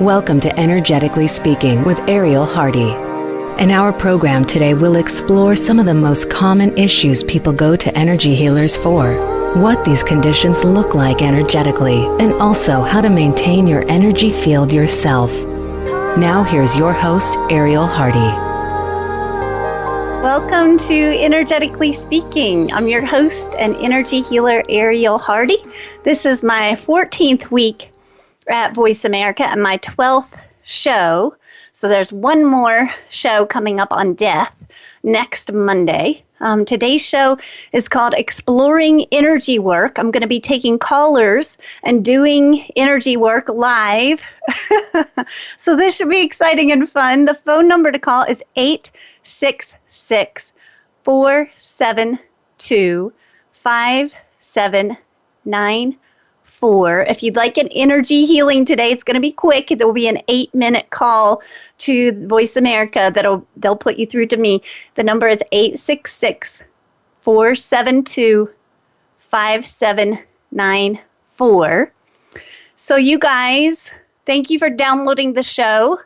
Welcome to Energetically Speaking with Ariel Hardy. In our program today, we'll explore some of the most common issues people go to energy healers for, what these conditions look like energetically, and also how to maintain your energy field yourself. Now here's your host, Ariel Hardy. Welcome to Energetically Speaking. I'm your host and energy healer, Ariel Hardy. This is my 14th week at Voice America and my 12th show. So there's one more show coming up on death next Monday. Today's show is called Exploring Energy Work. I'm going to be taking callers and doing energy work live. So this should be exciting and fun. The phone number to call is 866-472-5794. If you'd like an energy healing today, it's going to be quick. It will be an 8-minute call to Voice America they'll put you through to me. The number is 866-472-5794. So you guys, thank you for downloading the show,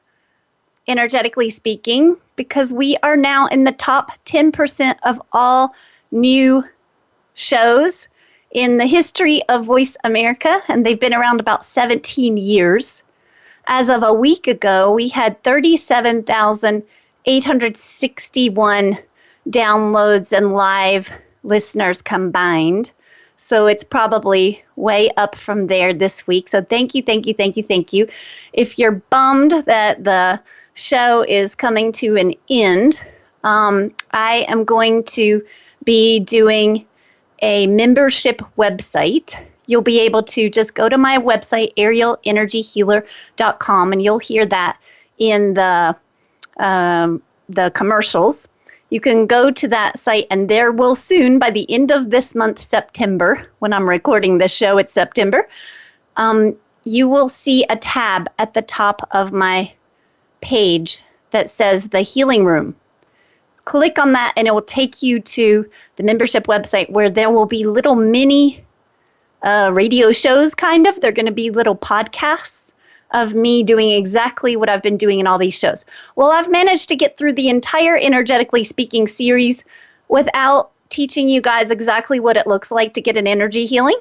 Energetically Speaking, because we are now in the top 10% of all new shows in the history of Voice America, and they've been around about 17 years. As of a week ago, we had 37,861 downloads and live listeners combined. So it's probably way up from there this week. So thank you. If you're bummed that the show is coming to an end, I am going to be doing a membership website. You'll be able to just go to my website, arielenergyhealer.com, and you'll hear that in the commercials. You can go to that site, and there will soon, by the end of this month, September, when I'm recording this show, it's September, you will see a tab at the top of my page that says the Healing Room. Click on that and it will take you to the membership website where there will be little mini radio shows, kind of. They're going to be little podcasts of me doing exactly what I've been doing in all these shows. Well, I've managed to get through the entire Energetically Speaking series without teaching you guys exactly what it looks like to get an energy healing.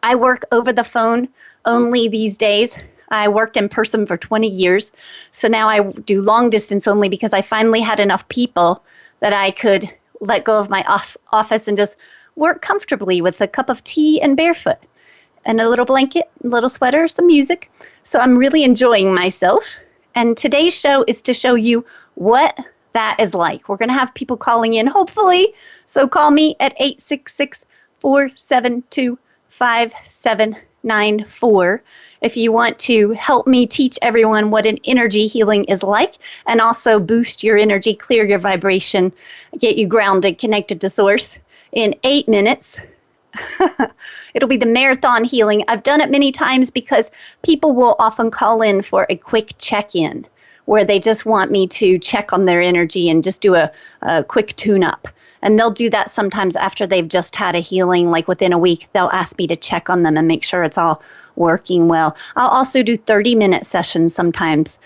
I work over the phone only these days. I worked in person for 20 years, so now I do long distance only because I finally had enough people that I could let go of my office and just work comfortably with a cup of tea and barefoot and a little blanket, a little sweater, some music. So I'm really enjoying myself. And today's show is to show you what that is like. We're going to have people calling in, hopefully. So call me at 866-472-5794. If you want to help me teach everyone what an energy healing is like and also boost your energy, clear your vibration, get you grounded, connected to source in 8 minutes. It'll be the marathon healing. I've done it many times because people will often call in for a quick check-in where they just want me to check on their energy and just do a quick tune-up. And they'll do that sometimes after they've just had a healing, like within a week. They'll ask me to check on them and make sure it's all working well. I'll also do 30-minute sessions sometimes.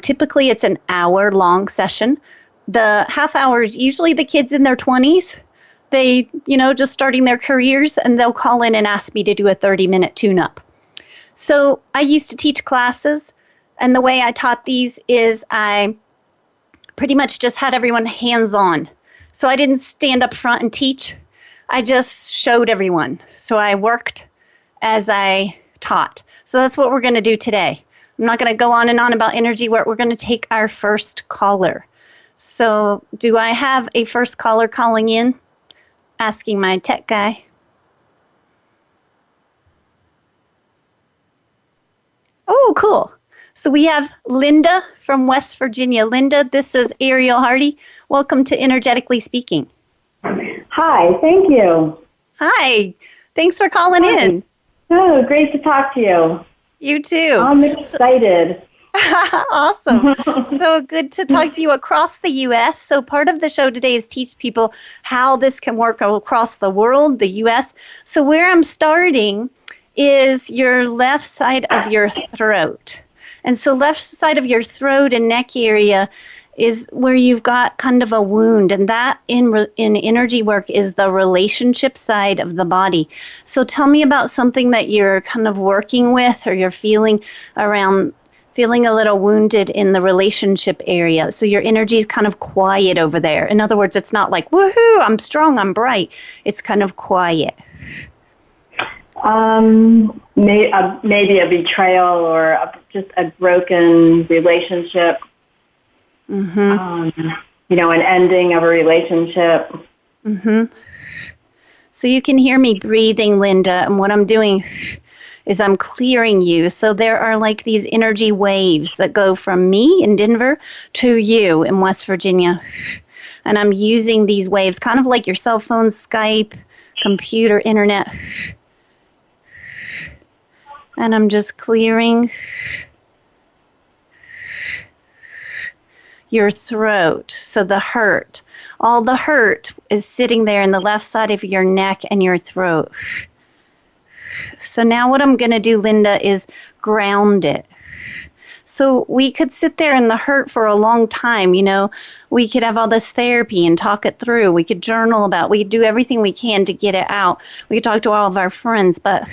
Typically, it's an hour-long session. The half hour is usually the kids in their 20s. They, just starting their careers, and they'll call in and ask me to do a 30-minute tune-up. So I used to teach classes, and the way I taught these is I pretty much just had everyone hands-on. So I didn't stand up front and teach. I just showed everyone. So I worked as I taught. So that's what we're going to do today. I'm not going to go on and on about energy work. We're going to take our first caller. So do I have a first caller calling in? Asking my tech guy. Oh, cool. So we have Linda from West Virginia. Linda, this is Ariel Hardy. Welcome to Energetically Speaking. Hi, thank you. Hi. Thanks for calling in. Oh, great to talk to you. You too. I'm excited. Awesome. So good to talk to you across the U.S. So part of the show today is teach people how this can work across the world, the U.S. So where I'm starting is your left side of your throat. And so left side of your throat and neck area is where you've got kind of a wound, and that in energy work is the relationship side of the body. So tell me about something that you're kind of working with or you're feeling around, feeling a little wounded in the relationship area. So your energy is kind of quiet over there. In other words, it's not like, woohoo, I'm strong, I'm bright. It's kind of quiet. Maybe a betrayal or just a broken relationship. Mm-hmm. An ending of a relationship. Mm-hmm. So you can hear me breathing, Linda, and what I'm doing is I'm clearing you. So there are like these energy waves that go from me in Denver to you in West Virginia. And I'm using these waves kind of like your cell phone, Skype, computer, internet. And I'm just clearing your throat, so the hurt. All the hurt is sitting there in the left side of your neck and your throat. So now what I'm going to do, Linda, is ground it. So we could sit there in the hurt for a long time, We could have all this therapy and talk it through. We could journal about it. We could do everything we can to get it out. We could talk to all of our friends. But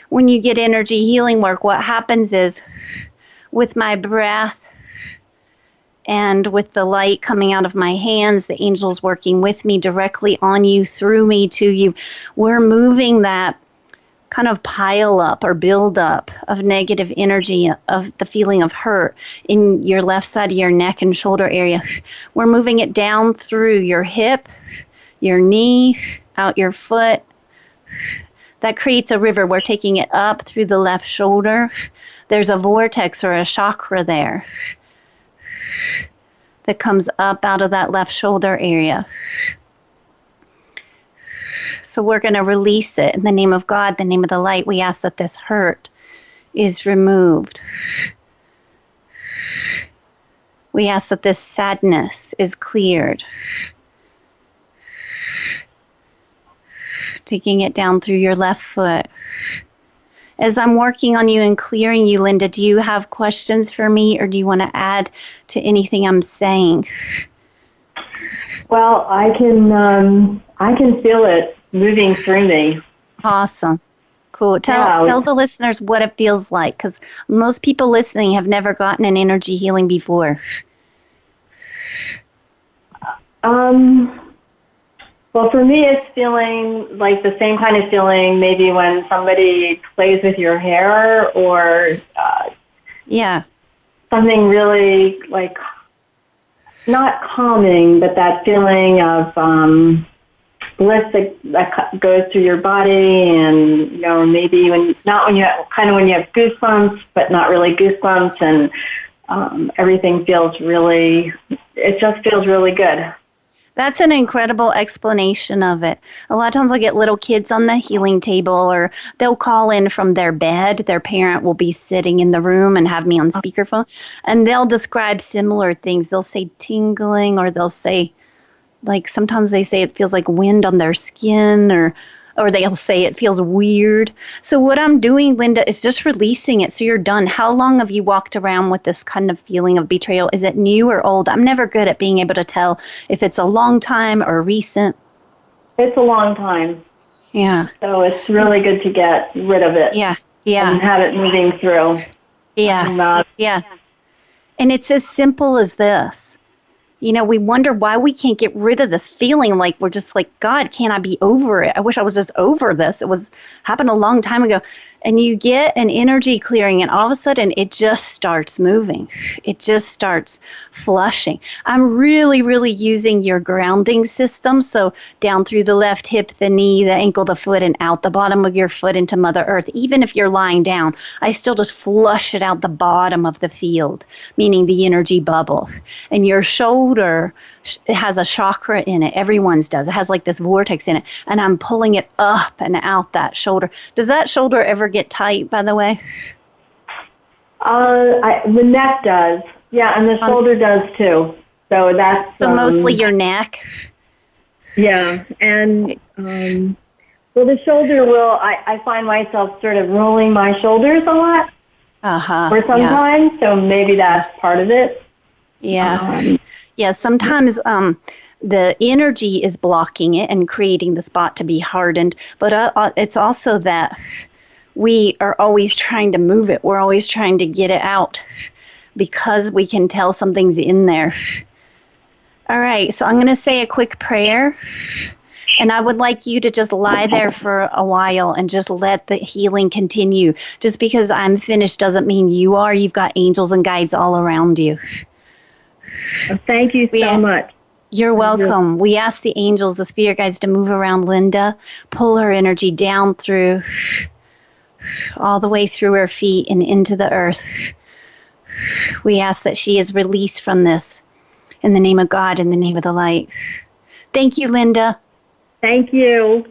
when you get energy healing work, what happens is with my breath, and with the light coming out of my hands, the angels working with me directly on you, through me, to you, we're moving that kind of pile up or build up of negative energy, of the feeling of hurt in your left side of your neck and shoulder area. We're moving it down through your hip, your knee, out your foot. That creates a river. We're taking it up through the left shoulder. There's a vortex or a chakra there that comes up out of that left shoulder area. So we're going to release it in the name of God, the name of the light. We ask that this hurt is removed. We ask that this sadness is cleared. Taking it down through your left foot. As I'm working on you and clearing you, Linda, do you have questions for me, or do you want to add to anything I'm saying? Well, I can feel it moving through me. Awesome. Cool. Tell the listeners what it feels like, because most people listening have never gotten an energy healing before. Well, for me, it's feeling like the same kind of feeling maybe when somebody plays with your hair or something really like not calming, but that feeling of bliss that goes through your body, and maybe when you have goosebumps, but not really goosebumps, and everything feels really. It just feels really good. That's an incredible explanation of it. A lot of times I'll get little kids on the healing table, or they'll call in from their bed. Their parent will be sitting in the room and have me on speakerphone, and they'll describe similar things. They'll say tingling, or they'll say, like, sometimes they say it feels like wind on their skin, or they'll say it feels weird. So what I'm doing, Linda, is just releasing it so you're done. How long have you walked around with this kind of feeling of betrayal? Is it new or old? I'm never good at being able to tell if it's a long time or recent. It's a long time. Yeah. So it's really good to get rid of it. Yeah. And have it moving through. Yes. Yeah. And it's as simple as this. We wonder why we can't get rid of this feeling, like we're just like, God, can't I be over it? I wish I was just over this. It happened a long time ago. And you get an energy clearing, and all of a sudden it just starts moving. It just starts flushing. I'm really, really using your grounding system. So down through the left hip, the knee, the ankle, the foot, and out the bottom of your foot into Mother Earth. Even if you're lying down, I still just flush it out the bottom of the field, meaning the energy bubble. And your shoulder, it has a chakra in it. Everyone's does. It has like this vortex in it. And I'm pulling it up and out that shoulder. Does that shoulder ever get tight, by the way? The neck does. Yeah, and the shoulder does too. So that's... So mostly your neck? Yeah, and... well, the shoulder I find myself sort of rolling my shoulders a lot. for some time. So maybe that's part of it. Yeah. Yeah, sometimes the energy is blocking it and creating the spot to be hardened, but it's also that we are always trying to move it. We're always trying to get it out because we can tell something's in there. All right, so I'm going to say a quick prayer, and I would like you to just lie there for a while and just let the healing continue. Just because I'm finished doesn't mean you are. You've got angels and guides all around you. Thank you so much. You're welcome. We ask the angels, the spirit guides, to move around Linda, pull her energy down through, all the way through her feet and into the earth. We ask that she is released from this in the name of God, in the name of the light. Thank you, Linda. Thank you.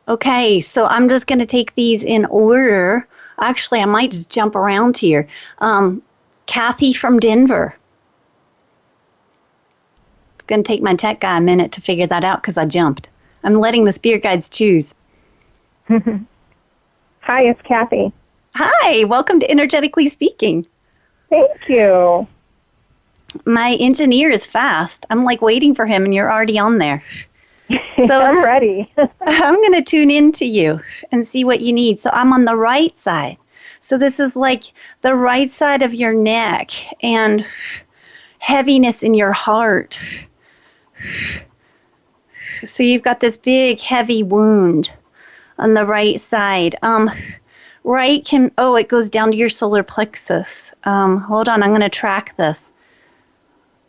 Okay, so I'm just going to take these in order. Actually, I might just jump around here. Kathy from Denver. Going to take my tech guy a minute to figure that out because I jumped. I'm letting the spirit guides choose. Hi, it's Kathy. Hi, welcome to Energetically Speaking. Thank you. My engineer is fast. I'm like waiting for him and you're already on there. So I'm ready. I'm going to tune into you and see what you need. So I'm on the right side. So this is like the right side of your neck and heaviness in your heart. So you've got this big, heavy wound on the right side. It goes down to your solar plexus. Hold on, I'm going to track this.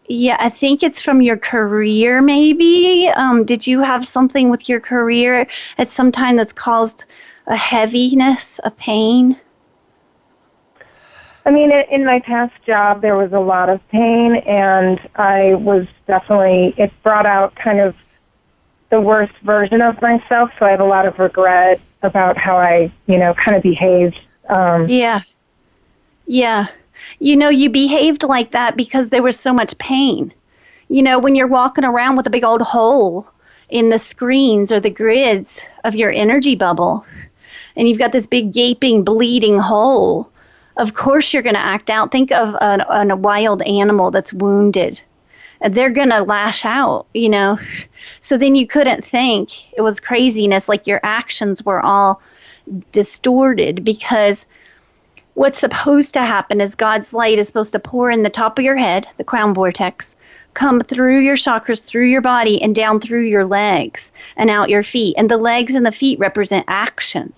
Yeah, I think it's from your career, maybe. Did you have something with your career at some time that's caused a heaviness, a pain? I mean, in my past job, there was a lot of pain, and I was definitely, it brought out kind of the worst version of myself, so I have a lot of regret about how I, kind of behaved. Yeah. You behaved like that because there was so much pain. When you're walking around with a big old hole in the screens or the grids of your energy bubble, and you've got this big gaping, bleeding hole, of course you're going to act out. Think of a wild animal that's wounded. They're going to lash out, So then you couldn't think. It was craziness, like your actions were all distorted because what's supposed to happen is God's light is supposed to pour in the top of your head, the crown vortex, come through your chakras, through your body, and down through your legs and out your feet. And the legs and the feet represent action.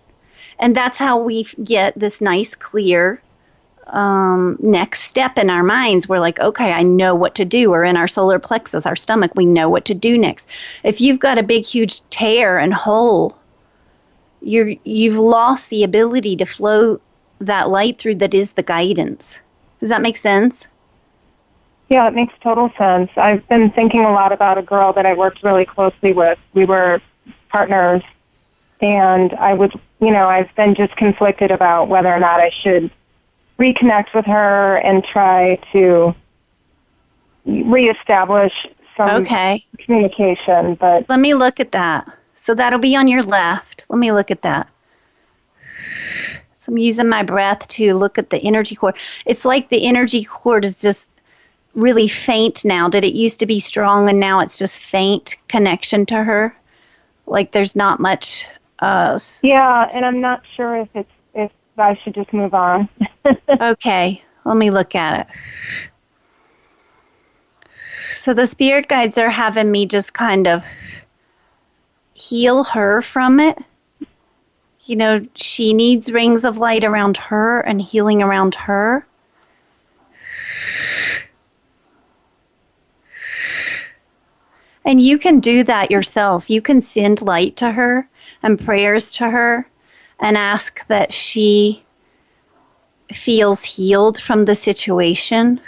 And that's how we get this nice, clear next step in our minds. We're like, okay, I know what to do. Or in our solar plexus, our stomach, we know what to do next. If you've got a big, huge tear and hole, you've lost the ability to flow that light through that is the guidance. Does that make sense? Yeah, it makes total sense. I've been thinking a lot about a girl that I worked really closely with. We were partners, and I've been just conflicted about whether or not I should reconnect with her and try to reestablish some communication. But let me look at that. So that'll be on your left. Let me look at that. So I'm using my breath to look at the energy cord. It's like the energy cord is just really faint now. Did it used to be strong and now it's just faint connection to her? Like there's not much. Yeah, and I'm not sure if I should just move on. Okay, let me look at it. So the spirit guides are having me just kind of heal her from it. She needs rings of light around her and healing around her. And you can do that yourself. You can send light to her and prayers to her and ask that she feels healed from the situation.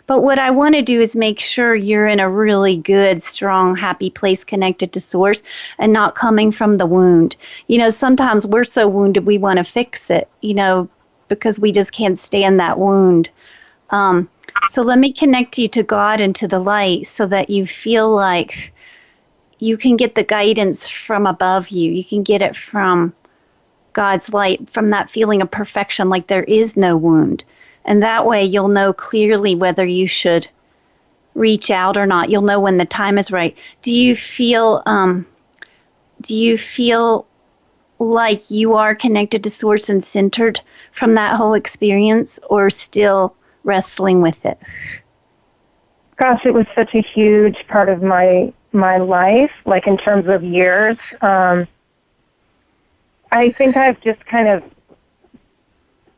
But what I want to do is make sure you're in a really good, strong, happy place connected to Source and not coming from the wound. Sometimes we're so wounded we want to fix it, because we just can't stand that wound. So let me connect you to God and to the light so that you feel like you can get the guidance from above you. You can get it from God's light from that feeling of perfection, like there is no wound. And that way you'll know clearly whether you should reach out or not. You'll know when the time is right. Do you feel like you are connected to Source and centered from that whole experience, or still wrestling with it? Gosh, it was such a huge part of my life, like in terms of years. I think I've just kind of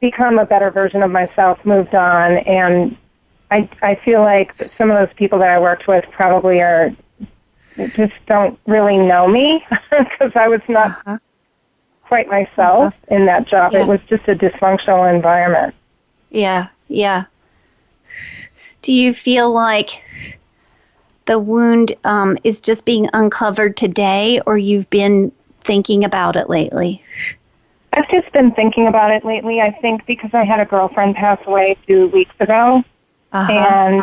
become a better version of myself, moved on, and I feel like some of those people that I worked with probably just don't really know me because I was not quite myself in that job. Yeah. It was just a dysfunctional environment. Yeah. Do you feel like the wound is just being uncovered today, or you've been thinking about it lately? I've just been thinking about it lately, I think, because I had a girlfriend pass away 2 weeks ago. And,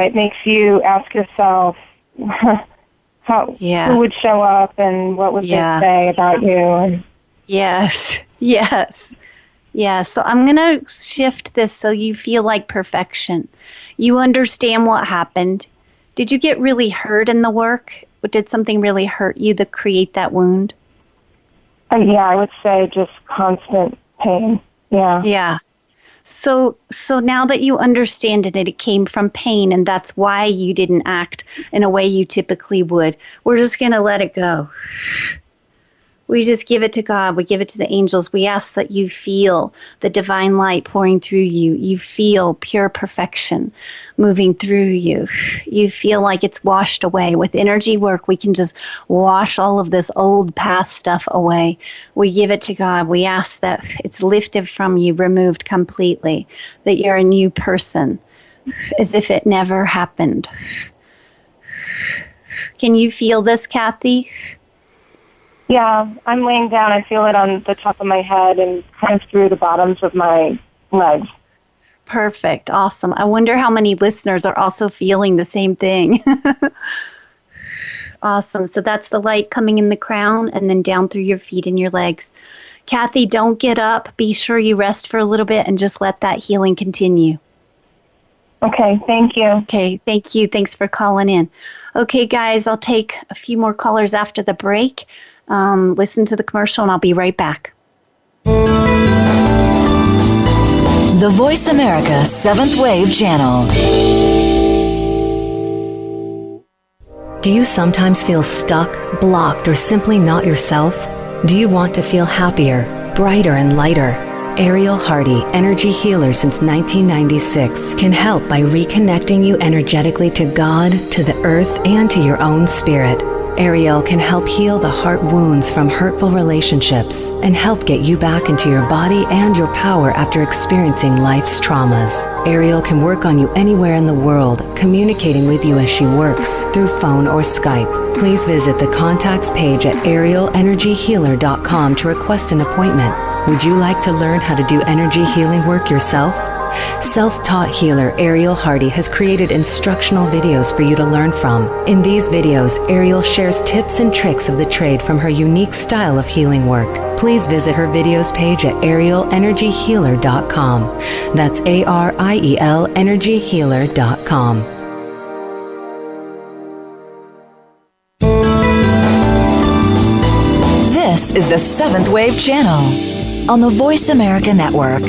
it makes you ask yourself who would show up and what would they say about you. And Yes. So I'm going to shift this so you feel like perfection. You understand what happened. Did you get really hurt in the work? Did something really hurt you to create that wound? Yeah, I would say just constant pain. Yeah. So now that you understand it came from pain, and that's why you didn't act in a way you typically would. We're just going to let it go. We just give it to God. We give it to the angels. We ask that you feel the divine light pouring through you. You feel pure perfection moving through you. You feel like it's washed away. With energy work, we can just wash all of this old past stuff away. We give it to God. We ask that it's lifted from you, removed completely, that you're a new person, as if it never happened. Can you feel this, Kathy? Yeah, I'm laying down. I feel it on the top of my head and kind of through the bottoms of my legs. Perfect. Awesome. I wonder how many listeners are also feeling the same thing. Awesome. So that's the light coming in the crown and then down through your feet and your legs. Kathy, don't get up. Be sure you rest for a little bit and just let that healing continue. Okay, thank you. Okay, thank you. Thanks for calling in. Okay, guys, I'll take a few more callers after the break. Listen to the commercial, and I'll be right back. The Voice America 7th Wave Channel. Do you sometimes feel stuck, blocked, or simply not yourself? Do you want to feel happier, brighter, and lighter? Ariel Hardy, energy healer since 1996, can help by reconnecting you energetically to God, to the earth, and to your own spirit. Ariel can help heal the heart wounds from hurtful relationships and help get you back into your body and your power after experiencing life's traumas. Ariel can work on you anywhere in the world, communicating with you as she works through phone or Skype. Please visit the contacts page at arielenergyhealer.com to request an appointment. Would you like to learn how to do energy healing work yourself? Self-taught healer Ariel Hardy has created instructional videos for you to learn from. In these videos, Ariel shares tips and tricks of the trade from her unique style of healing work. Please visit her videos page at arielenergyhealer.com. That's ARIEL energyhealer.com. This is the 7th Wave Channel on the Voice America Network.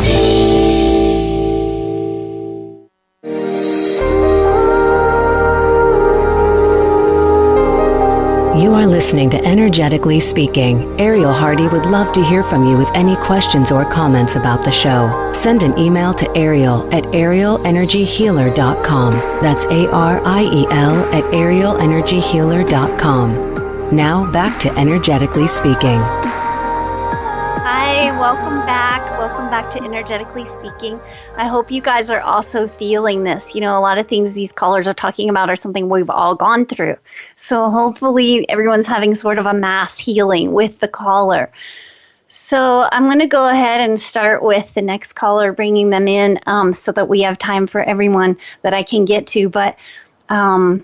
You are listening to Energetically Speaking. Ariel Hardy would love to hear from you with any questions or comments about the show. Send an email to Ariel at arielenergyhealer.com. That's ARIEL at arielenergyhealer.com. Now back to Energetically Speaking. Hi, welcome back. Welcome back to Energetically Speaking. I hope you guys are also feeling this. You know, a lot of things these callers are talking about are something we've all gone through. So hopefully everyone's having sort of a mass healing with the caller. So I'm going to go ahead and start with the next caller, bringing them in so that we have time for everyone that I can get to. But I'm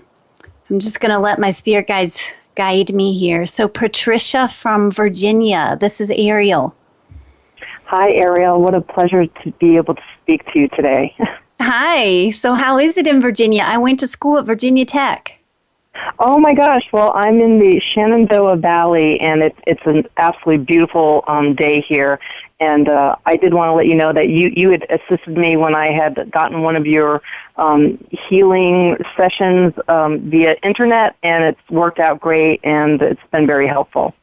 just going to let my spirit guides guide me here. So Patricia from Virginia, this is Ariel. Hi, Ariel. What a pleasure to be able to speak to you today. Hi. So how is it in Virginia? I went to school at Virginia Tech. Oh my gosh! Well, I'm in the Shenandoah Valley, and it's an absolutely beautiful day here. And I did want to let you know that you had assisted me when I had gotten one of your healing sessions via internet, and it's worked out great, and it's been very helpful.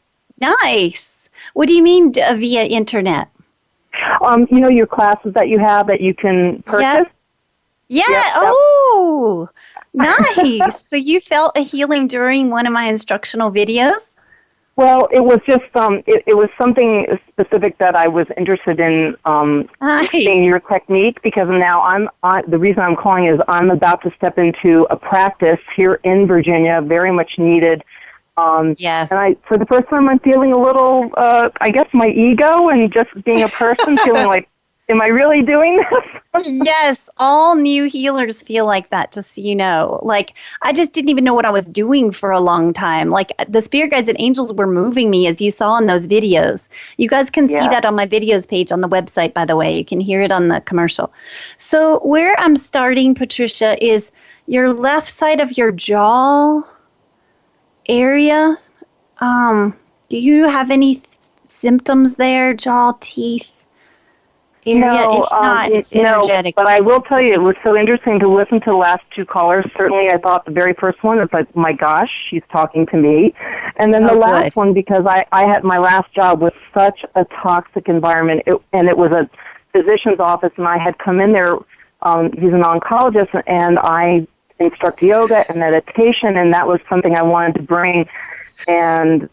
Nice. What do you mean via internet? Your classes that you have that you can purchase. Yeah. Oh, nice. So you felt a healing during one of my instructional videos? Well, it was just it was something specific that I was interested in seeing your technique, because now the reason I'm calling is I'm about to step into a practice here in Virginia, very much needed. Yes. And for the first time, I'm feeling a little, I guess, my ego and just being a person, feeling like, am I really doing this? Yes, all new healers feel like that, just so you know. Like, I just didn't even know what I was doing for a long time. Like, the spirit guides and angels were moving me, as you saw in those videos. You guys can see that on my videos page on the website, by the way. You can hear it on the commercial. So where I'm starting, Patricia, is your left side of your jaw area. Do you have any symptoms there, jaw, teeth? Area? No, if not, it's energetic. But I will tell you, it was so interesting to listen to the last two callers. Certainly, I thought the very first one, it's like, my gosh, she's talking to me. And then the last one, because I had my last job was such a toxic environment, and it was a physician's office, and I had come in there, he's an oncologist, and I instruct yoga and meditation, and that was something I wanted to bring, and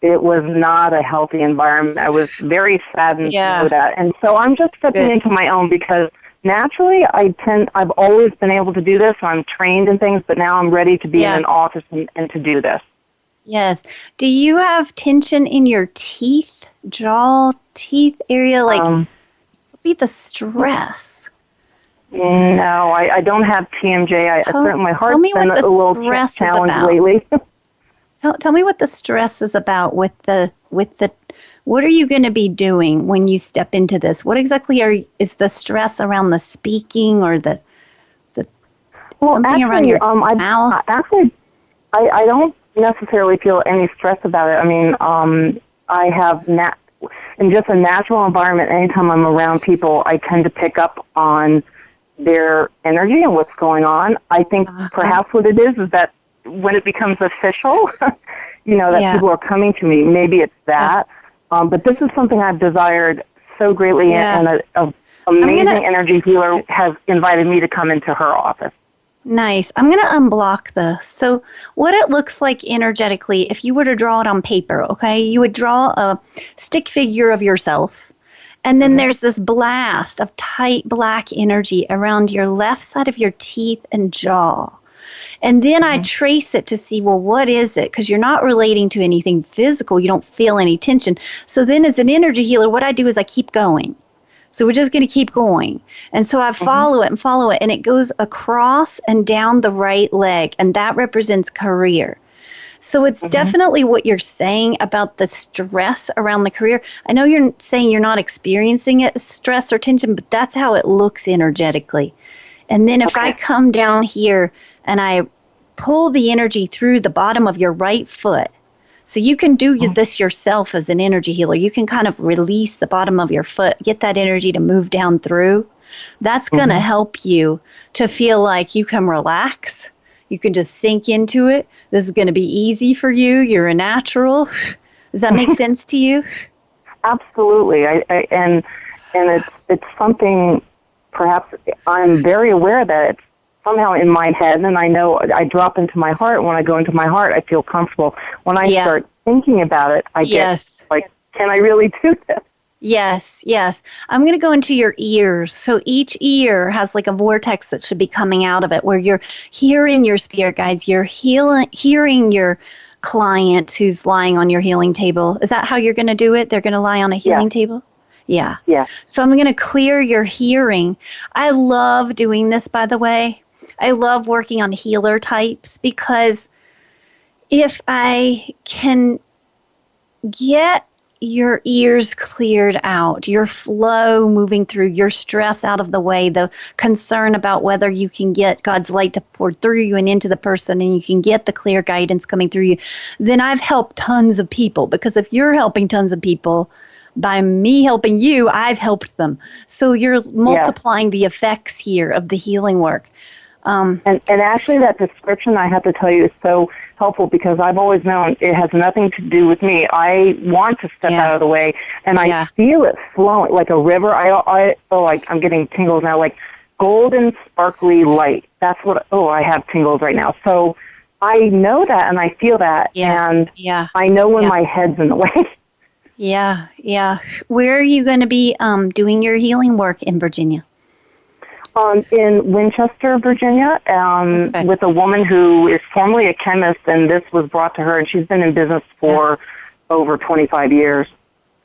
it was not a healthy environment. I was very saddened to know that. And so I'm just stepping into my own, because naturally I've always been able to do this. I'm trained in things, but now I'm ready to be in an office and to do this. Yes. Do you have tension in your teeth, jaw, teeth area? Like, be the stress. No, I don't have TMJ. Certainly my heart's been a little challenged lately. Tell me what the stress is about with the. What are you going to be doing when you step into this? What exactly is the stress around the speaking or the something around your mouth? I don't necessarily feel any stress about it. I mean, I have in just a natural environment. Anytime I'm around people, I tend to pick up on their energy and what's going on. I think perhaps what it is that when it becomes official, that people are coming to me, maybe it's that. But this is something I've desired so greatly, and an amazing energy healer has invited me to come into her office. Nice. I'm going to unblock this. So what it looks like energetically, if you were to draw it on paper, okay, you would draw a stick figure of yourself. And then there's this blast of tight black energy around your left side of your teeth and jaw. And then I trace it to see, well, what is it? Because you're not relating to anything physical. You don't feel any tension. So then as an energy healer, what I do is I keep going. So we're just going to keep going. And so I follow it and follow it. And it goes across and down the right leg. And that represents career. So it's definitely what you're saying about the stress around the career. I know you're saying you're not experiencing it, stress or tension, but that's how it looks energetically. And then if I come down here and I pull the energy through the bottom of your right foot, so you can do this yourself as an energy healer. You can kind of release the bottom of your foot, get that energy to move down through. That's going to help you to feel like you can relax. You can just sink into it. This is going to be easy for you. You're a natural. Does that make sense to you? Absolutely. And it's something, perhaps I'm very aware that it's somehow in my head, and I know I drop into my heart. When I go into my heart, I feel comfortable. When I start thinking about it, I get like, can I really do this? Yes, yes. I'm going to go into your ears. So each ear has like a vortex that should be coming out of it, where you're hearing your spirit guides, you're hearing your client who's lying on your healing table. Is that how you're going to do it? They're going to lie on a healing table? Yeah. Yeah. So I'm going to clear your hearing. I love doing this, by the way. I love working on healer types because if I can get your ears cleared out, your flow moving through, your stress out of the way, the concern about whether you can get God's light to pour through you and into the person and you can get the clear guidance coming through you, then I've helped tons of people. Because if you're helping tons of people, by me helping you, I've helped them. So you're multiplying the effects here of the healing work. And actually that description, I have to tell you, is so helpful because I've always known it has nothing to do with me. I want to step out of the way, and I feel it flowing like a river. I'm getting tingles now, like golden sparkly light. That's what, I have tingles right now. So I know that and I feel that, and I know when my head's in the way. Yeah. Where are you going to be doing your healing work in Virginia? In Winchester, Virginia, with a woman who is formerly a chemist, and this was brought to her, and she's been in business for over 25 years.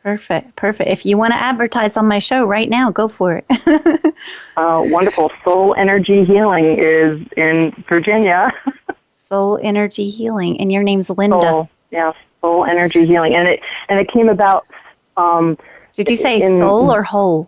Perfect. If you want to advertise on my show right now, go for it. Wonderful. Soul Energy Healing is in Virginia. Soul Energy Healing, and your name's Linda. Soul Energy Healing, and it came about. Did you say soul or whole?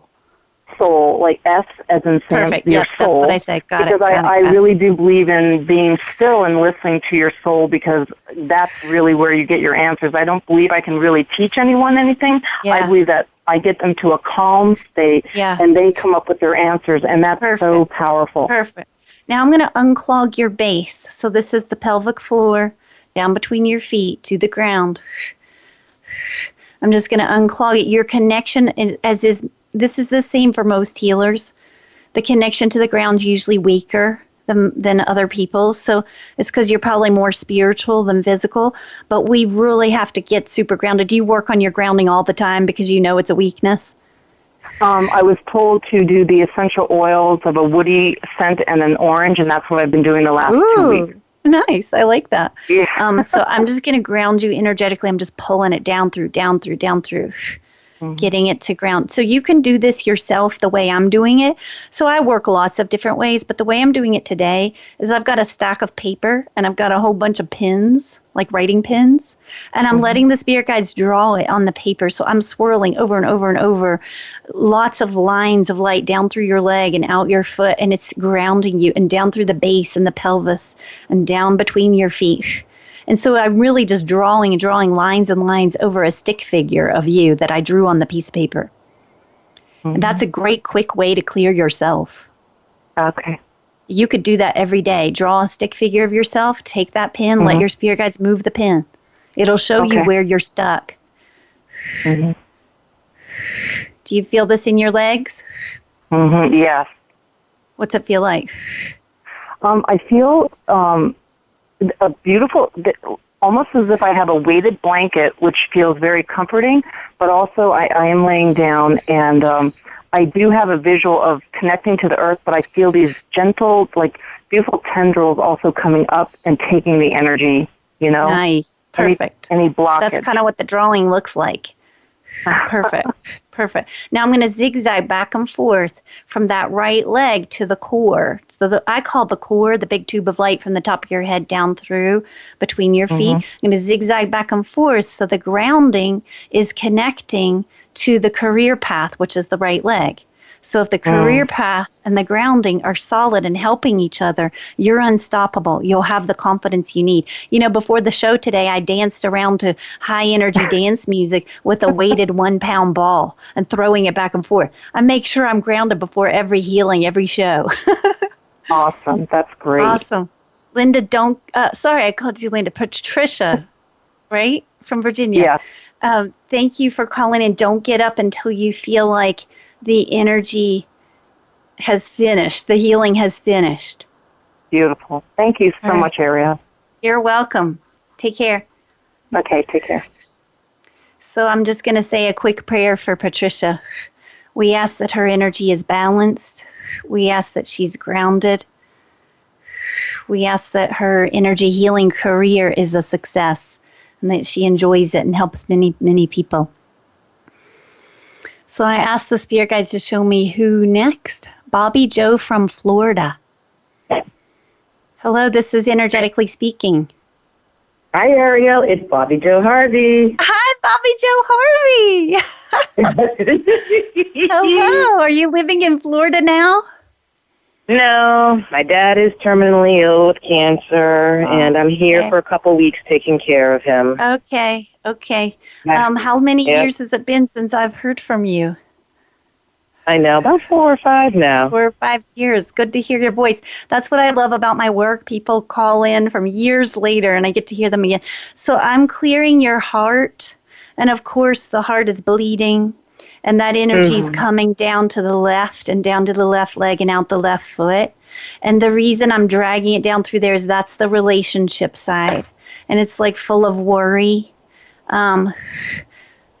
Soul, like S as in Sam, Perfect. your soul. That's what I said. Got it. Because I really do believe in being still and listening to your soul, because that's really where you get your answers. I don't believe I can really teach anyone anything. I believe that I get them to a calm state, and they come up with their answers, and that's so powerful. Perfect. Now I'm going to unclog your base. So this is the pelvic floor, down between your feet to the ground. I'm just going to unclog it. Your connection, this is the same for most healers. The connection to the ground is usually weaker than other people's. So it's because you're probably more spiritual than physical. But we really have to get super grounded. Do you work on your grounding all the time because you know it's a weakness? I was told to do the essential oils of a woody scent and an orange, and that's what I've been doing the last 2 weeks. Nice. I like that. Yeah. So I'm just going to ground you energetically. I'm just pulling it down through. Getting it to ground. So you can do this yourself the way I'm doing it. So I work lots of different ways, but the way I'm doing it today is I've got a stack of paper and I've got a whole bunch of pins, like writing pins, and I'm letting the spirit guides draw it on the paper. So I'm swirling over and over and over lots of lines of light down through your leg and out your foot, and it's grounding you, and down through the base and the pelvis and down between your feet. And so I'm really just drawing lines and lines over a stick figure of you that I drew on the piece of paper. And that's a great, quick way to clear yourself. Okay. You could do that every day. Draw a stick figure of yourself, take that pin, let your spirit guides move the pin. It'll show you where you're stuck. Do you feel this in your legs? Yes. What's it feel like? I feel a beautiful, almost as if I have a weighted blanket, which feels very comforting, but also I am laying down, and I do have a visual of connecting to the earth, but I feel these gentle, like beautiful tendrils also coming up and taking the energy, you know? Nice. Perfect. Any blockage. That's kind of what the drawing looks like. Perfect. Now I'm going to zigzag back and forth from that right leg to the core. So I call the core the big tube of light from the top of your head down through between your feet. I'm going to zigzag back and forth so the grounding is connecting to the career path, which is the right leg. So if the career path and the grounding are solid and helping each other, you're unstoppable. You'll have the confidence you need. You know, before the show today, I danced around to high energy dance music with a weighted 1 pound ball and throwing it back and forth. I make sure I'm grounded before every healing, every show. Awesome. That's great. Awesome. Linda, sorry, I called you Linda. Patricia, right? From Virginia. Yes. Thank you for calling in. Don't get up until you feel like the energy has finished. The healing has finished. Beautiful. Thank you so much, Ariel. You're welcome. Take care. Okay, take care. So I'm just going to say a quick prayer for Patricia. We ask that her energy is balanced. We ask that she's grounded. We ask that her energy healing career is a success and that she enjoys it and helps many, many people. So I asked the spirit guides to show me who next. Bobby Joe from Florida. Hello, this is Energetically Speaking. Hi, Ariel. It's Bobby Joe Harvey. Hi, Bobby Joe Harvey. Hello. Are you living in Florida now? No, my dad is terminally ill with cancer, and I'm here for a couple weeks taking care of him. Okay. How many years has it been since I've heard from you? I know, about 4 or 5 now. 4 or 5 years. Good to hear your voice. That's what I love about my work. People call in from years later, and I get to hear them again. So I'm clearing your heart, and of course the heart is bleeding, and that energy is coming down to the left and down to the left leg and out the left foot. And the reason I'm dragging it down through there is that's the relationship side, and it's like full of worry,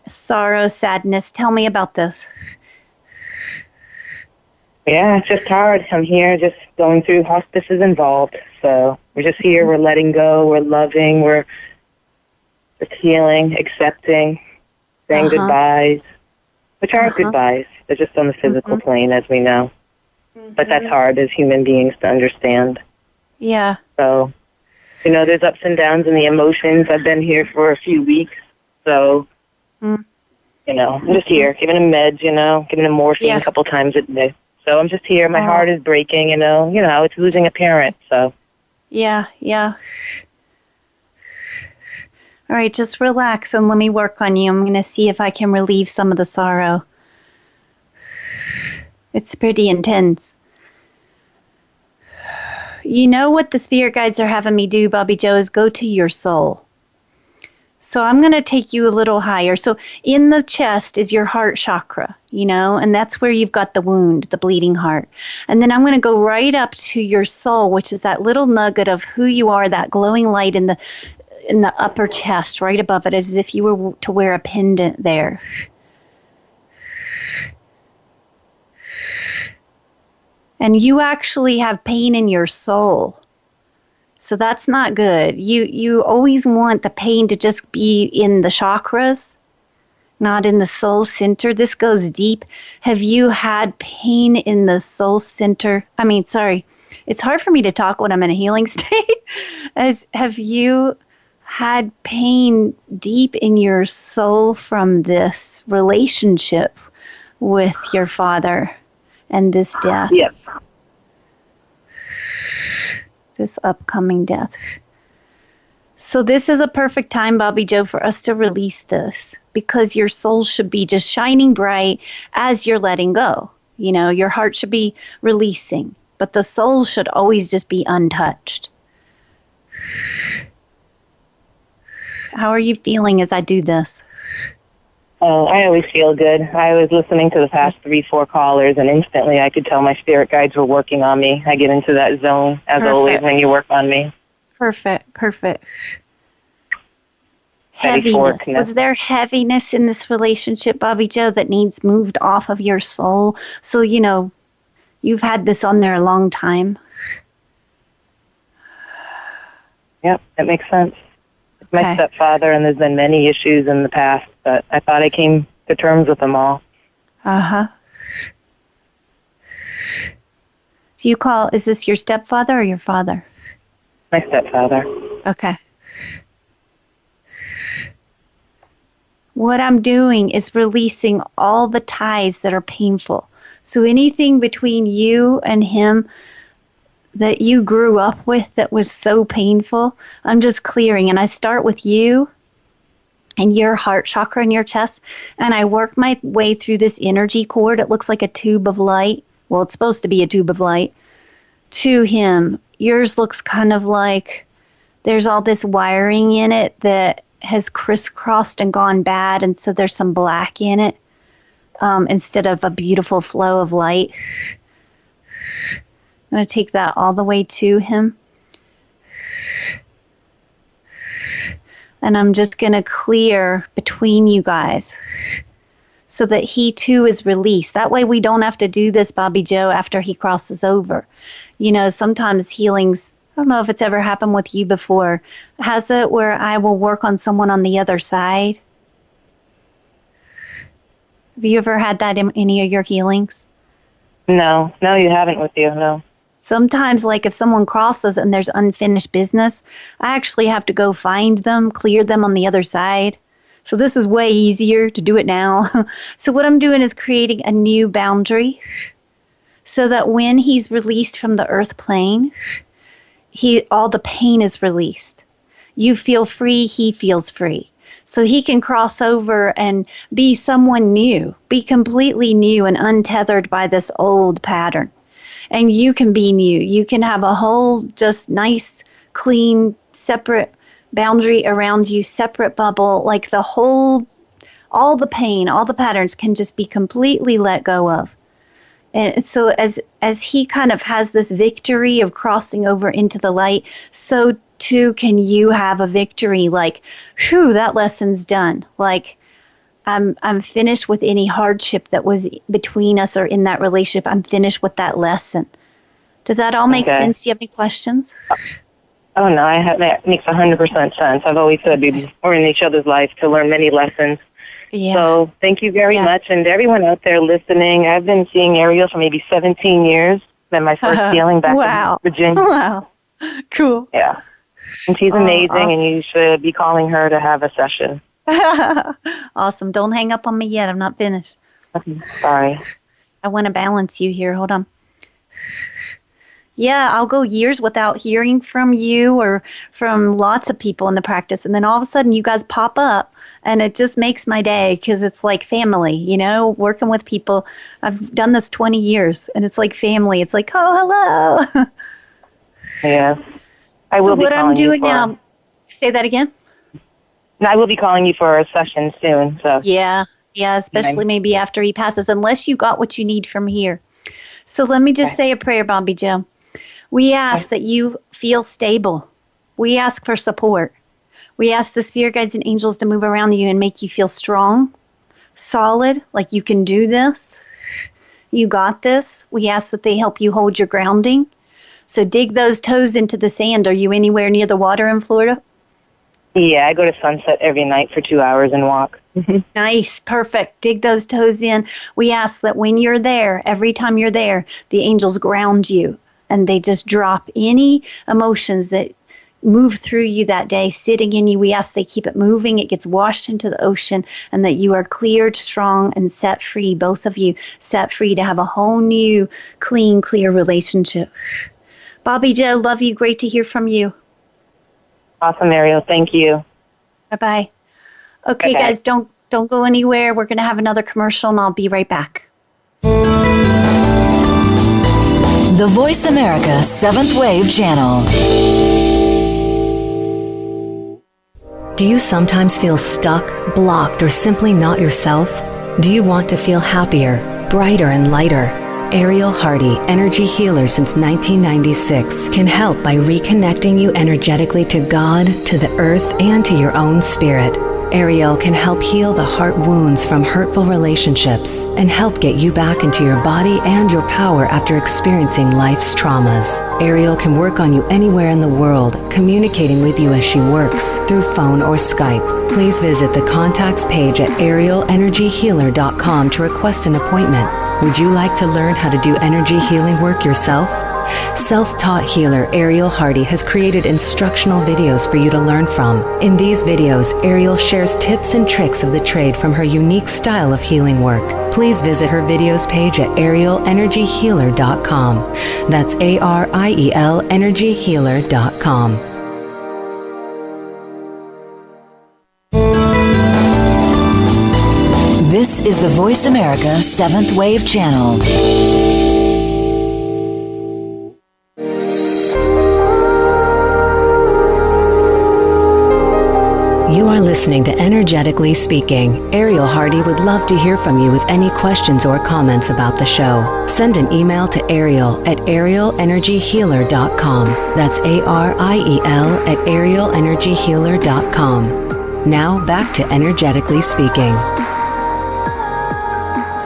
sorrow, sadness. Tell me about this. Yeah, it's just hard. I'm here just going through hospices involved. So we're just here. We're letting go. We're loving. We're just healing, accepting, saying goodbyes, which aren't goodbyes. They're just on the physical plane, as we know. But that's hard as human beings to understand. Yeah. So, there's ups and downs in the emotions. I've been here for a few weeks. So, I'm just here, giving him meds, giving him morphine a couple times a day. So I'm just here. My heart is breaking, it's losing a parent, so. Yeah. All right, just relax and let me work on you. I'm going to see if I can relieve some of the sorrow. It's pretty intense. You know what the spirit guides are having me do, Bobby Joe, is go to your soul. So I'm going to take you a little higher. So in the chest is your heart chakra, and that's where you've got the wound, the bleeding heart. And then I'm going to go right up to your soul, which is that little nugget of who you are, that glowing light in the upper chest, right above it, as if you were to wear a pendant there. And you actually have pain in your soul. So that's not good. You always want the pain to just be in the chakras, not in the soul center. This goes deep. Have you had pain in the soul center? It's hard for me to talk when I'm in a healing state. Have you had pain deep in your soul from this relationship with your father and this death? Yes. This upcoming death. So this is a perfect time, Bobby Joe, for us to release this, because your soul should be just shining bright as you're letting go. Your heart should be releasing, but the soul should always just be untouched. How are you feeling as I do this? Oh, I always feel good. I was listening to the past 3-4 callers, and instantly I could tell my spirit guides were working on me. I get into that zone, as always, when you work on me. Perfect. Heaviness. Was there heaviness in this relationship, Bobby Joe, that needs moved off of your soul? So, you've had this on there a long time. Yep, that makes sense. My stepfather, and there's been many issues in the past, but I thought I came to terms with them all. Is this your stepfather or your father? My stepfather. Okay. What I'm doing is releasing all the ties that are painful. So anything between you and him that you grew up with that was so painful, I'm just clearing. And I start with you and your heart chakra in your chest, and I work my way through this energy cord. It looks like a tube of light. Well, it's supposed to be a tube of light. To him, yours looks kind of like there's all this wiring in it that has crisscrossed and gone bad, and so there's some black in it instead of a beautiful flow of light. I'm going to take that all the way to him. And I'm just going to clear between you guys so that he too is released. That way we don't have to do this, Bobby Joe, after he crosses over. Sometimes healings, I don't know if it's ever happened with you before. Has it, where I will work on someone on the other side? Have you ever had that in any of your healings? No, you haven't with you, no. Sometimes, like if someone crosses and there's unfinished business, I actually have to go find them, clear them on the other side. So this is way easier to do it now. So what I'm doing is creating a new boundary so that when he's released from the earth plane, all the pain is released. You feel free, he feels free. So he can cross over and be someone new, be completely new and untethered by this old pattern. And you can be new. You can have a whole just nice, clean, separate boundary around you, separate bubble, like all the pain, all the patterns can just be completely let go of. And so as he kind of has this victory of crossing over into the light, so too can you have a victory like, whew, that lesson's done. Like, I'm finished with any hardship that was between us or in that relationship. I'm finished with that lesson. Does that all make sense? Do you have any questions? Oh, no, that makes 100% sense. I've always said we're in each other's life to learn many lessons. Yeah. So thank you very much. And everyone out there listening, I've been seeing Ariel for maybe 17 years. Then my first healing back in Virginia. Wow. Cool. Yeah. And she's amazing, awesome. And you should be calling her to have a session. Awesome. Don't hang up on me yet. I'm not finished. Okay. Sorry. I want to balance you here. Hold on. Yeah, I'll go years without hearing from you or from lots of people in the practice. And then all of a sudden you guys pop up and it just makes my day because it's like family, you know, working with people. I've done this 20 years and it's like family. It's like, oh, hello. Yeah. I will be calling you. So what I'm doing now, say that again? I will be calling you for a session soon. So Yeah, especially maybe after he passes, unless you got what you need from here. So let me just say a prayer, Bobby Joe. We ask that you feel stable. We ask for support. We ask the spirit guides and angels to move around you and make you feel strong, solid, like you can do this. You got this. We ask that they help you hold your grounding. So dig those toes into the sand. Are you anywhere near the water in Florida? Yeah, I go to Sunset every night for 2 hours and walk. Nice, perfect. Dig those toes in. We ask that when you're there, every time you're there, the angels ground you and they just drop any emotions that move through you that day, sitting in you. We ask they keep it moving. It gets washed into the ocean and that you are cleared, strong, and set free, both of you, set free to have a whole new, clean, clear relationship. Bobby Joe, love you. Great to hear from you. Awesome, Ariel. Thank you. Bye-bye. Okay, guys, don't go anywhere. We're going to have another commercial, and I'll be right back. The Voice America 7th Wave Channel. Do you sometimes feel stuck, blocked, or simply not yourself? Do you want to feel happier, brighter, and lighter? Ariel Hardy, energy healer since 1996, can help by reconnecting you energetically to God, to the earth, and to your own spirit. Ariel can help heal the heart wounds from hurtful relationships and help get you back into your body and your power after experiencing life's traumas. Ariel can work on you anywhere in the world, communicating with you as she works through phone or Skype. Please visit the contacts page at arielenergyhealer.com to request an appointment. Would you like to learn how to do energy healing work yourself? Self-taught healer Ariel Hardy has created instructional videos for you to learn from. In these videos, Ariel shares tips and tricks of the trade from her unique style of healing work. Please visit her videos page at arielenergyhealer.com. That's ARIEL energyhealer.com. This is the Voice America 7th Wave Channel. You are listening to Energetically Speaking. Ariel Hardy would love to hear from you with any questions or comments about the show. Send an email to Ariel at arielenergyhealer.com. That's ARIEL at arielenergyhealer.com. Now back to Energetically Speaking.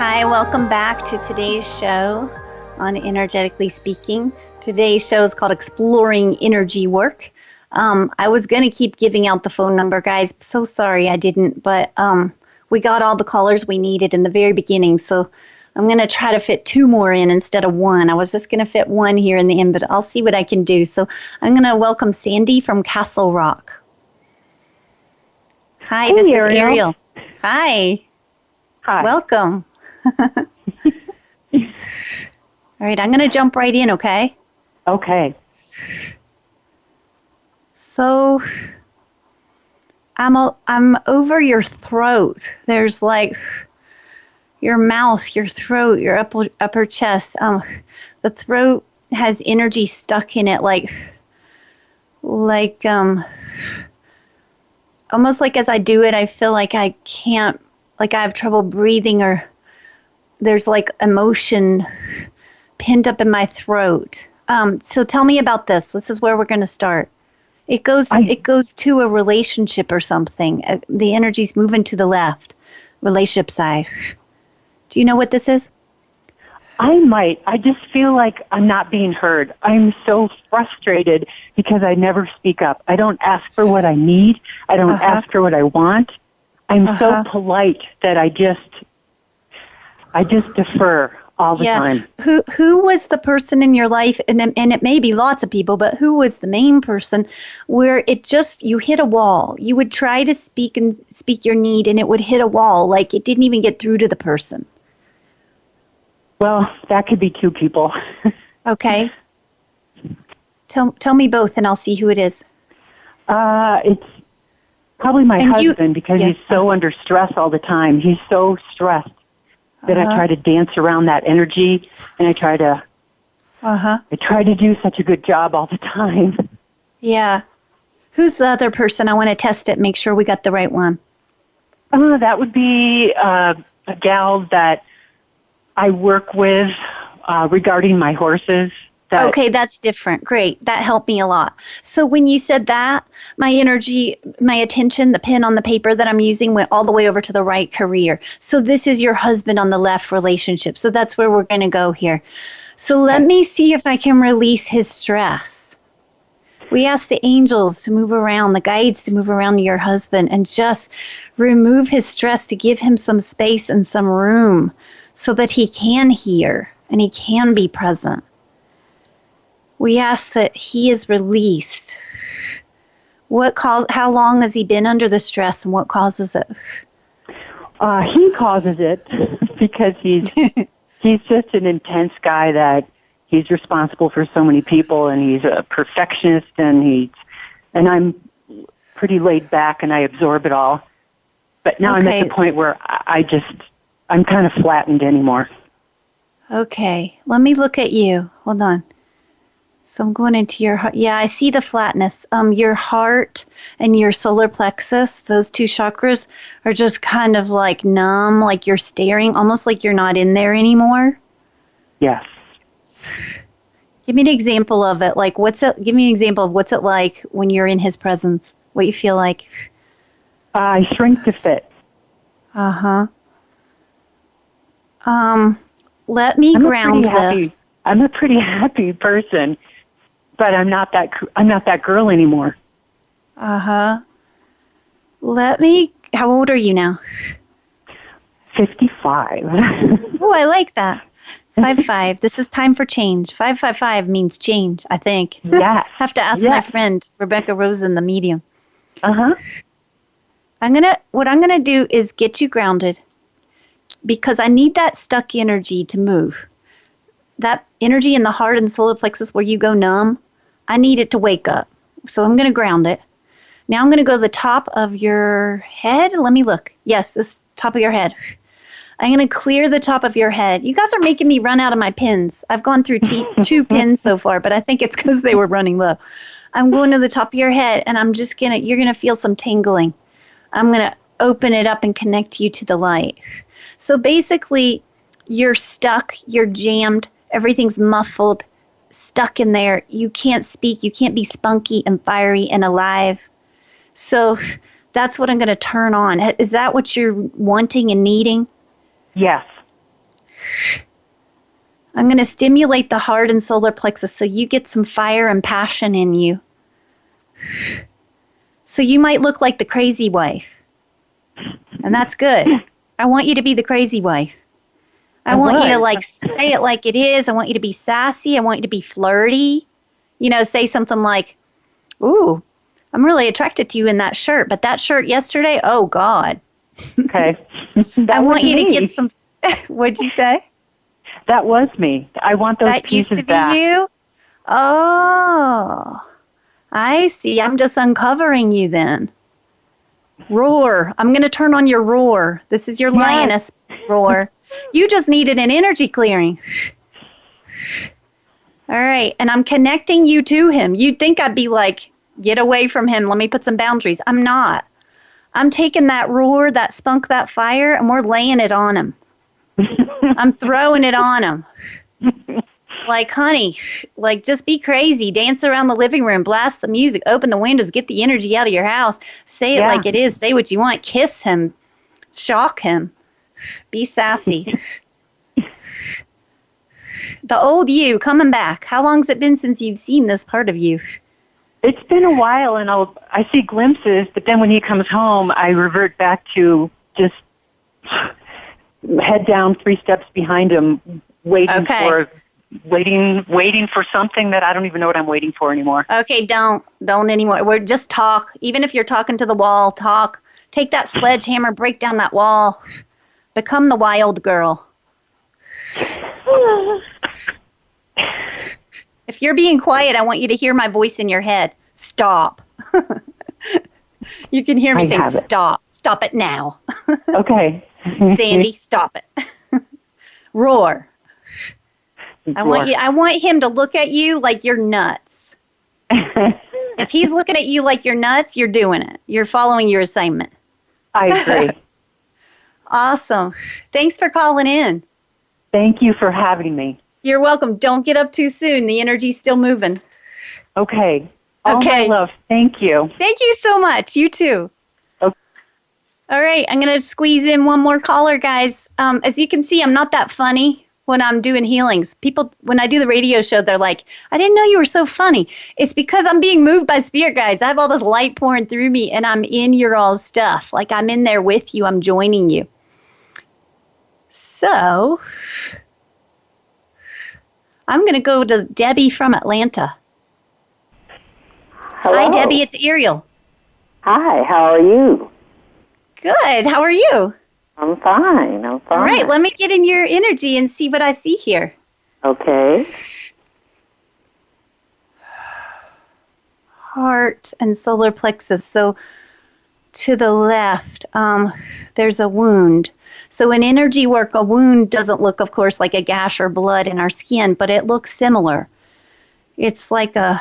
Hi, welcome back to today's show on Energetically Speaking. Today's show is called Exploring Energy Work. I was going to keep giving out the phone number, guys. So sorry I didn't, but we got all the callers we needed in the very beginning. So I'm going to try to fit 2 more in instead of 1. I was just going to fit 1 here in the end, but I'll see what I can do. So I'm going to welcome Sandy from Castle Rock. Hi, hey, this Ariel. is Ariel. Hi. Hi. Welcome. All right, I'm going to jump right in, okay? Okay. So I'm over your throat. There's like your mouth, your throat, your upper chest. The throat has energy stuck in it, like almost like as I do it, I feel like I can't, like I have trouble breathing, or there's like emotion pinned up in my throat. So tell me about this. This is where we're going to start. It goes to a relationship or something. The energy's moving to the left, relationship side. Do you know what this is? I might. I just feel like I'm not being heard. I'm so frustrated because I never speak up. I don't ask for what I need. I don't ask for what I want. I'm so polite that I just defer all the time. Who was the person in your life, and it may be lots of people, but who was the main person where it just, you hit a wall? You would try to speak your need, and it would hit a wall, like it didn't even get through to the person. Well, that could be 2 people. Okay. Tell me both, and I'll see who it is. It's probably my husband, because he's so under stress all the time. He's so stressed that I try to dance around that energy, and I try to do such a good job all the time. Yeah. Who's the other person? I want to test it, make sure we got the right one. That would be a gal that I work with regarding my horses. Okay, that's different. Great. That helped me a lot. So when you said that, my energy, my attention, the pen on the paper that I'm using went all the way over to the right, career. So this is your husband on the left, relationship. So that's where we're going to go here. So let me see if I can release his stress. We ask the angels to move around, the guides to move around to your husband, and just remove his stress, to give him some space and some room so that he can hear and he can be present. We ask that he is released. How long has he been under the stress, and what causes it? He causes it because he's just an intense guy, that he's responsible for so many people, and he's a perfectionist, and I'm pretty laid back, and I absorb it all. But now I'm at the point where I'm kind of flattened anymore. Okay, let me look at you. Hold on. So I'm going into your heart. Yeah, I see the flatness. Your heart and your solar plexus, those 2 chakras, are just kind of like numb, like you're staring, almost like you're not in there anymore. Yes. Give me an example of it. Like, give me an example of what's it like when you're in his presence, what you feel like. I shrink to fit. Let me ground this. I'm a pretty happy person, but I'm not that girl anymore. How old are you now? 55. Oh, I like that. 5-5. This is time for change. 555 means change, I think. Yes. Have to ask my friend Rebecca Rosen, the medium. What I'm gonna do is get you grounded, because I need that stuck energy to move. That energy in the heart and solar plexus where you go numb, I need it to wake up. So I'm going to ground it. Now I'm going to go to the top of your head. Let me look. Yes, this top of your head. I'm going to clear the top of your head. You guys are making me run out of my pins. I've gone through 2 pins so far, but I think it's because they were running low. I'm going to the top of your head, and you're going to feel some tingling. I'm going to open it up and connect you to the light. So basically, you're stuck, you're jammed, everything's muffled, stuck in there. You can't speak. You can't be spunky and fiery and alive. So that's what I'm going to turn on. Is that what you're wanting and needing? Yes. I'm going to stimulate the heart and solar plexus so you get some fire and passion in you. So you might look like the crazy wife. And that's good. I want you to be the crazy wife. I want you to like say it like it is. I want you to be sassy. I want you to be flirty. You know, say something like, "Ooh, I'm really attracted to you in that shirt, but that shirt yesterday, oh God." Okay. I want you to get some. What'd you say? That was me. I want those that pieces used to be back. you? Oh, I see. I'm just uncovering you then. Roar. I'm going to turn on your roar. This is your lioness roar. You just needed an energy clearing. All right. And I'm connecting you to him. You'd think I'd be like, get away from him. Let me put some boundaries. I'm not. I'm taking that roar, that spunk, that fire, and we're laying it on him. I'm throwing it on him. Like, honey, like, just be crazy. Dance around the living room. Blast the music. Open the windows. Get the energy out of your house. Say it like it is. Say what you want. Kiss him. Shock him. Be sassy. The old you coming back. How long's it been since you've seen this part of you? It's been a while, and I see glimpses, but then when he comes home, I revert back to just head down 3 steps behind him, waiting for something that I don't even know what I'm waiting for anymore. Okay, don't anymore. We're just talk. Even if you're talking to the wall, talk. Take that sledgehammer, break down that wall. Become the wild girl. If you're being quiet, I want you to hear my voice in your head. Stop. You can hear me saying, stop. Stop it now. Okay. Sandy, stop it. Roar. I want him to look at you like you're nuts. If he's looking at you like you're nuts, you're doing it. You're following your assignment. I agree. Awesome. Thanks for calling in. Thank you for having me. You're welcome. Don't get up too soon. The energy's still moving. Okay. All my love. Thank you. Thank you so much. You too. Okay. All right. I'm going to squeeze in one more caller, guys. As you can see, I'm not that funny when I'm doing healings. People, when I do the radio show, they're like, I didn't know you were so funny. It's because I'm being moved by spirit guides. I have all this light pouring through me, and I'm in your all's stuff. Like, I'm in there with you. I'm joining you. So I'm going to go to Debbie from Atlanta. Hello. Hi, Debbie. It's Ariel. Hi. How are you? Good. How are you? I'm fine. All right. Let me get in your energy and see what I see here. Okay. Heart and solar plexus. So to the left, there's a wound. So in energy work, a wound doesn't look, of course, like a gash or blood in our skin, but it looks similar. It's like a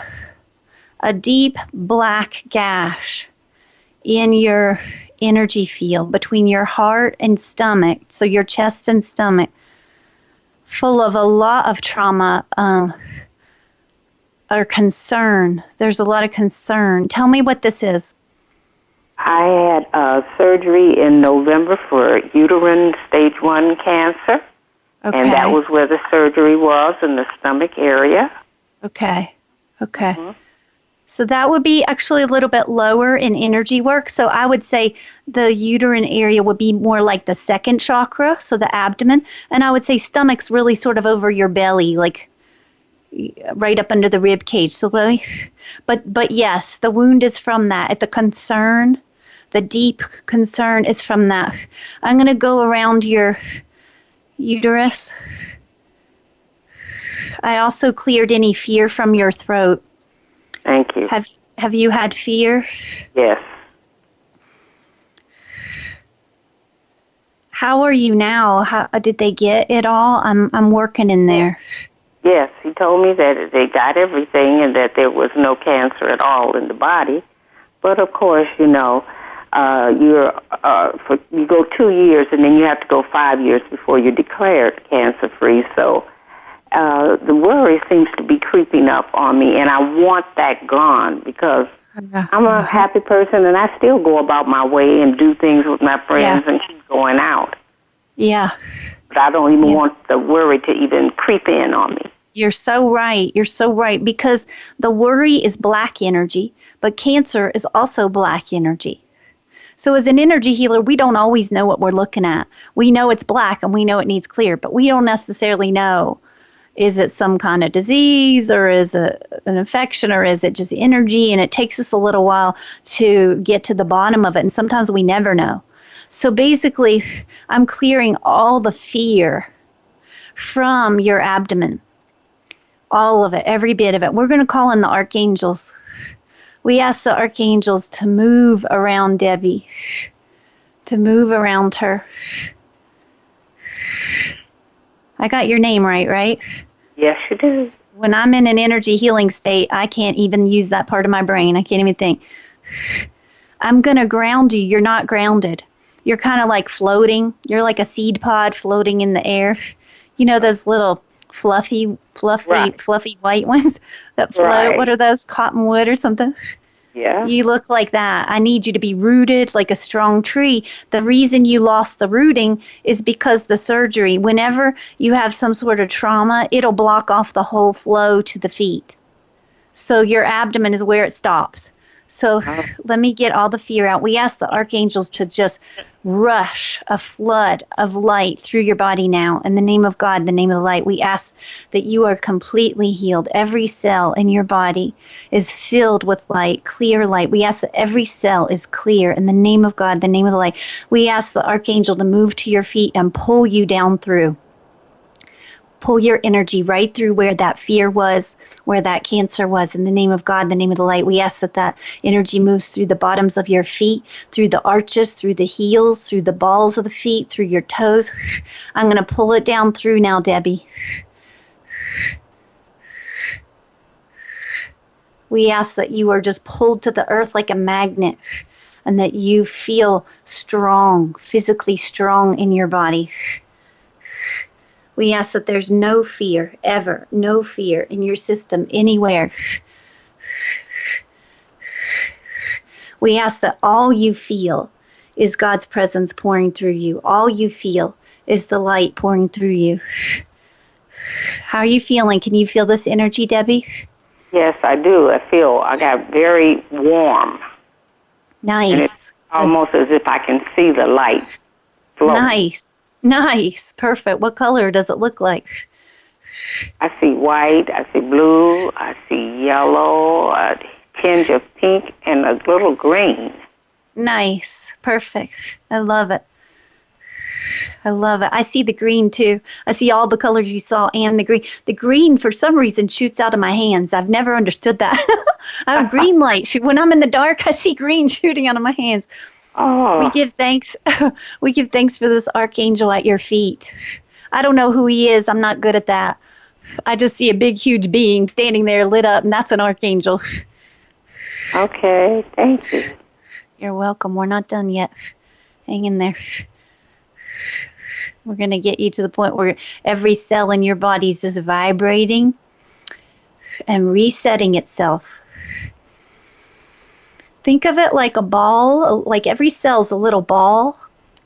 deep black gash in your energy field between your heart and stomach, so your chest and stomach, full of a lot of trauma or concern. There's a lot of concern. Tell me what this is. I had surgery in November for uterine stage 1 cancer, and that was where the surgery was, in the stomach area. Okay. Mm-hmm. So that would be actually a little bit lower in energy work. So I would say the uterine area would be more like the second chakra, so the abdomen. And I would say stomach's really sort of over your belly, like right up under the rib cage. So but yes, the wound is from that. The concern, the deep concern is from that. I'm going to go around your uterus. I also cleared any fear from your throat. Thank you. Have you had fear? Yes. How are you now? How did they get it all? I'm working in there. Yes, he told me that they got everything and that there was no cancer at all in the body. But of course, you know, you go 2 years and then you have to go 5 years before you're declared cancer free. So the worry seems to be creeping up on me, and I want that gone because I'm a happy person, and I still go about my way and do things with my friends and keep going out. Yeah. But I don't even want the worry to even creep in on me. You're so right. You're so right, because the worry is black energy, but cancer is also black energy. So as an energy healer, we don't always know what we're looking at. We know it's black and we know it needs clear, but we don't necessarily know, is it some kind of disease, or is it an infection, or is it just energy? And it takes us a little while to get to the bottom of it, and sometimes we never know. So basically, I'm clearing all the fear from your abdomen, all of it, every bit of it. We're going to call in the archangels. We ask the archangels to move around Debbie, to move around her. I got your name right? Yes, you do. When I'm in an energy healing state, I can't even use that part of my brain. I can't even think. I'm going to ground you. You're not grounded. You're kind of like floating. You're like a seed pod floating in the air. You know those little fluffy white ones that float? Right. What are those? Cottonwood or something? Yeah. You look like that. I need you to be rooted like a strong tree. The reason you lost the rooting is because the surgery. Whenever you have some sort of trauma, it'll block off the whole flow to the feet. So your abdomen is where it stops. So let me get all the fear out. We ask the archangels to just rush a flood of light through your body now. In the name of God, in the name of the light, we ask that you are completely healed. Every cell in your body is filled with light, clear light. We ask that every cell is clear. In the name of God, the name of the light, we ask the archangel to move to your feet and pull you down through. Pull your energy right through where that fear was, where that cancer was. In the name of God, the name of the light, we ask that that energy moves through the bottoms of your feet, through the arches, through the heels, through the balls of the feet, through your toes. I'm going to pull it down through now, Debbie. We ask that you are just pulled to the earth like a magnet, and that you feel strong, physically strong in your body. We ask that there's no fear, ever, no fear in your system anywhere. We ask that all you feel is God's presence pouring through you. All you feel is the light pouring through you. How are you feeling? Can you feel this energy, Debbie? Yes, I do. I got very warm. Nice. And it's almost as if I can see the light flowing. Nice. Perfect. What color does it look like? I see white, I see blue, I see yellow, a tinge of pink, and a little green. Nice. Perfect. I love it. I see the green, too. I see all the colors you saw and the green. The green, for some reason, shoots out of my hands. I've never understood that. I have green light. When I'm in the dark, I see green shooting out of my hands. Oh. We give thanks. We give thanks for this archangel at your feet. I don't know who he is. I'm not good at that. I just see a big, huge being standing there lit up, and that's an archangel. Okay, thank you. You're welcome. We're not done yet. Hang in there. We're going to get you to the point where every cell in your body is just vibrating and resetting itself. Think of it like a ball, like every cell's a little ball,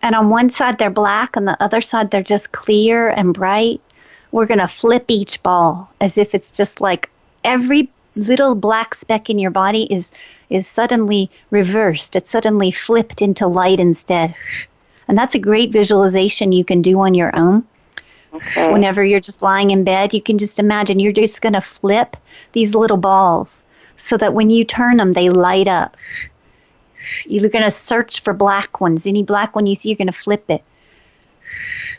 and on one side they're black, on the other side they're just clear and bright. We're going to flip each ball as if it's just like every little black speck in your body is suddenly reversed. It's suddenly flipped into light instead. And that's a great visualization you can do on your own. Okay. Whenever you're just lying in bed, you can just imagine you're just going to flip these little balls, so that when you turn them, they light up. You're going to search for black ones. Any black one you see, you're going to flip it.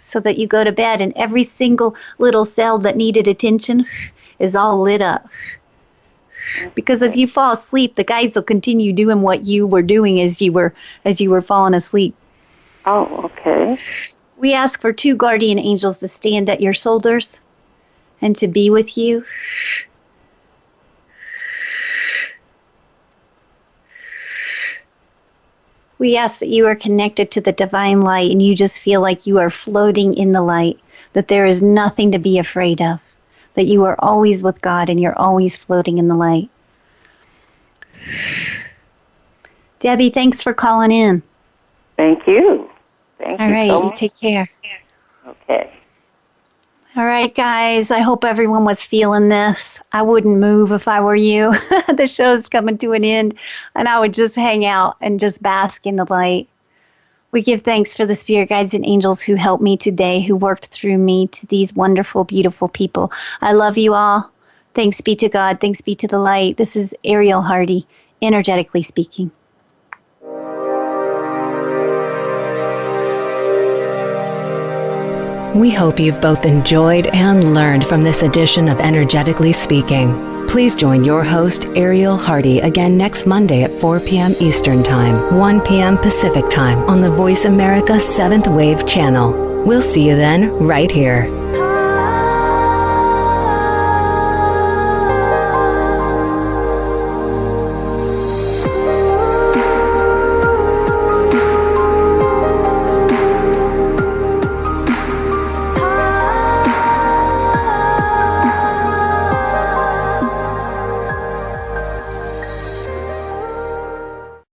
So that you go to bed and every single little cell that needed attention is all lit up. Because as you fall asleep, the guides will continue doing what you were doing as you were falling asleep. Oh, okay. We ask for 2 guardian angels to stand at your shoulders and to be with you. We ask that you are connected to the divine light and you just feel like you are floating in the light, that there is nothing to be afraid of, that you are always with God and you're always floating in the light. Debbie, thanks for calling in. Thank you. Thank you. All right, you take care. Okay. All right, guys. I hope everyone was feeling this. I wouldn't move if I were you. The show's coming to an end, and I would just hang out and just bask in the light. We give thanks for the spirit guides and angels who helped me today, who worked through me to these wonderful, beautiful people. I love you all. Thanks be to God. Thanks be to the light. This is Ariel Hardy, energetically speaking. We hope you've both enjoyed and learned from this edition of Energetically Speaking. Please join your host, Ariel Hardy, again next Monday at 4 p.m. Eastern Time, 1 p.m. Pacific Time on the Voice America 7th Wave channel. We'll see you then, right here.